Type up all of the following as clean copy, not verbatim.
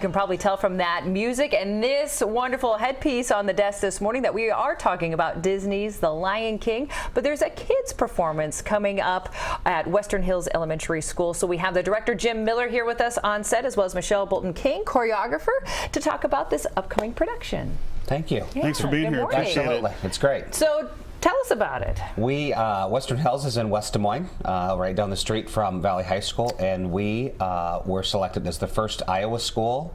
You can probably tell from that music and this wonderful headpiece on the desk this morning that we are talking about Disney's The Lion King, but there's a kids performance coming up at Western Hills Elementary School. So we have the director Jim Miller here with us on set, as well as Michelle Bolton King, choreographer, to talk about this upcoming production. Thank you. Thanks for being here. Absolutely. It's great. So tell us about it. We, Western Hills is in West Des Moines, right down the street from Valley High School, and we were selected as the first Iowa school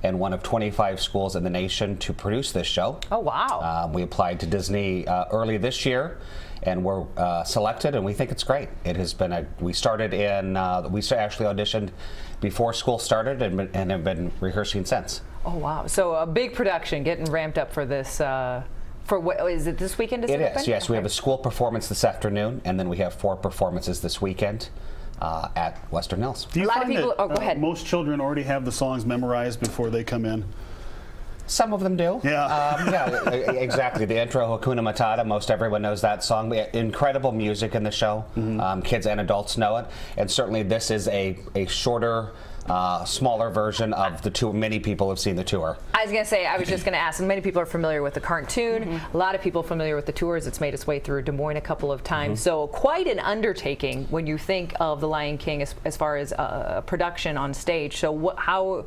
and one of 25 schools in the nation to produce this show. Oh, wow. We applied to Disney early this year and were selected, and we think it's great. It has been we started in, we actually auditioned before school started and have been rehearsing since. Oh, wow. So a big production getting ramped up for this. For what is it this weekend? It is, yes. Okay. We have a school performance this afternoon, and then we have 4 performances this weekend at Western Hills. Do you find people, that, go ahead. Most children already have the songs memorized before they come in? Some of them do. Yeah. Yeah, exactly. The intro, Hakuna Matata, most everyone knows that song. We have incredible music in the show. Kids and adults know it. And certainly this is a shorter, smaller version of the tour. Many people have seen the tour. I was going to say, I was just going to ask, many people are familiar with the cartoon. A lot of people are familiar with the tours. It's made its way through Des Moines a couple of times. So quite an undertaking when you think of The Lion King as far as production on stage. So how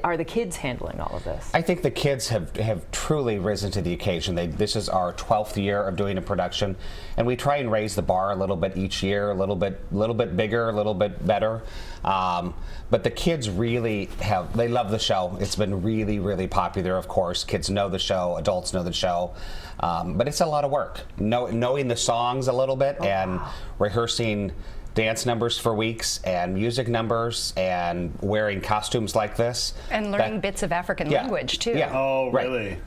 are the kids handling all of this? I think the kids have truly risen to the occasion. This is our 12th year of doing a production, and we try and raise the bar a little bit each year, a little bit bigger, a little bit better. But the kids really they love the show. It's been really, really popular, of course. Kids know the show, adults know the show. But it's a lot of work. Knowing the songs a little bit and rehearsing dance numbers for weeks and music numbers and wearing costumes like this. And learning bits of African language, too. Yeah. Oh, really?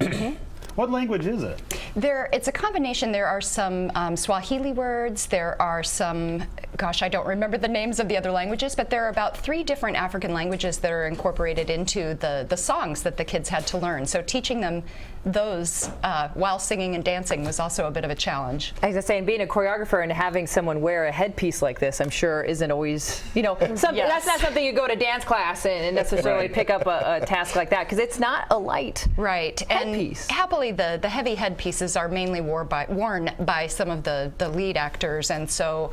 What language is it? It's a combination. There are some Swahili words. There are some, gosh, I don't remember the names of the other languages, but there are about 3 different African languages that are incorporated into the songs that the kids had to learn. So teaching them those while singing and dancing was also a bit of a challenge. As I say, and being a choreographer and having someone wear a headpiece like this, I'm sure isn't always, that's not something you go to dance class and necessarily pick up a task like that, because it's not a light headpiece. And happily, the heavy headpieces are mainly worn by some of the lead actors, and so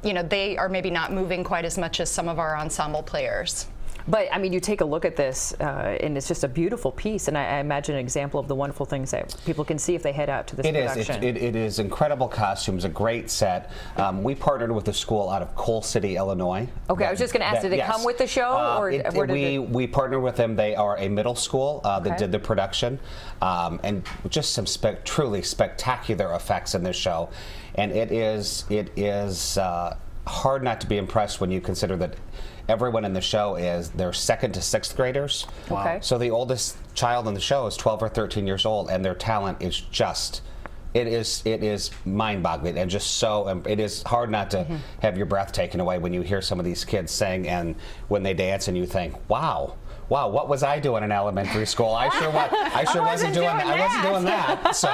they are maybe not moving quite as much as some of our ensemble players. But I mean, you take a look at this, and it's just a beautiful piece, and I imagine an example of the wonderful things that people can see if they head out to this production. It is incredible costumes, a great set. We partnered with a school out of Coal City, Illinois. Okay, I was just going to ask, did it come with the show, or we partnered with them. They are a middle school that did the production, and just some truly spectacular effects in this show, and it is hard not to be impressed when you consider that everyone in the show they're 2nd to 6th graders. Wow. Okay. So the oldest child in the show is 12 or 13 years old, and their talent is just, it is mind-boggling, and just so, it is hard not to have your breath taken away when you hear some of these kids sing and when they dance, and you think, wow, what was I doing in elementary school? I sure wasn't doing that. I wasn't doing that. So,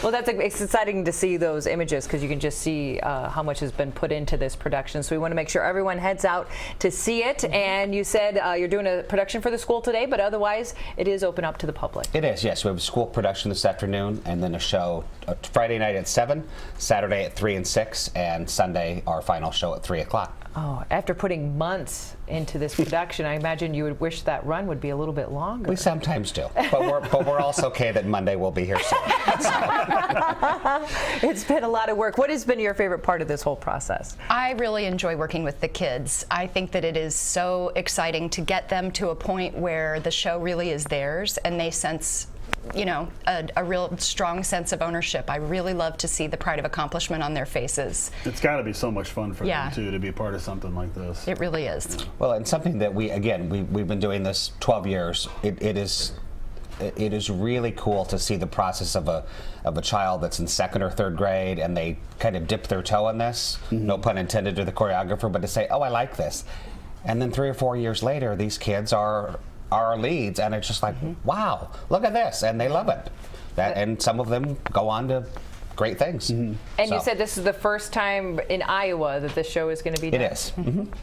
well, it's exciting to see those images, because you can just see how much has been put into this production. So we want to make sure everyone heads out to see it. And you said you're doing a production for the school today, but otherwise it is open up to the public. It is, yes. We have a school production this afternoon, and then a show Friday night at 7, Saturday at 3 and 6, and Sunday our final show at 3 o'clock. Oh, after putting months into this production, I imagine you would wish that run would be a little bit longer. We sometimes do, but we're also okay that Monday will be here soon. It's been a lot of work. What has been your favorite part of this whole process? I really enjoy working with the kids. I think that it is so exciting to get them to a point where the show really is theirs, and they sense a real strong sense of ownership. I really love to see the pride of accomplishment on their faces. It's got to be so much fun for them, too, to be a part of something like this. It really is. Well, and something that we've been doing this 12 years. It is really cool to see the process of a child that's in 2nd or 3rd grade, and they kind of dip their toe in this, no pun intended to the choreographer, but to say, oh, I like this. And then 3 or 4 years later, these kids are our leads, and it's just like, wow, look at this, and they love it. And some of them go on to great things. And you said this is the first time in Iowa that this show is going to be done? It is.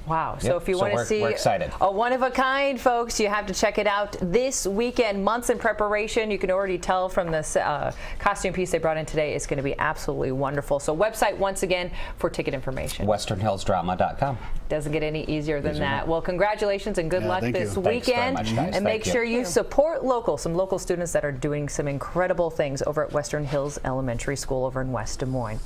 Wow. So Yep. if you So want to we're see excited. a one-of-a-kind, folks, you have to check it out this weekend. Months in preparation. You can already tell from this costume piece they brought in today. It's going to be absolutely wonderful. So website, once again, for ticket information. WesternHillsDrama.com. Doesn't get any easier than that. Well, congratulations and good luck thank this you. Thanks very weekend. much, guys. And make Thank you. sure you support some local students that are doing some incredible things over at Western Hills Elementary School over in West Des Moines.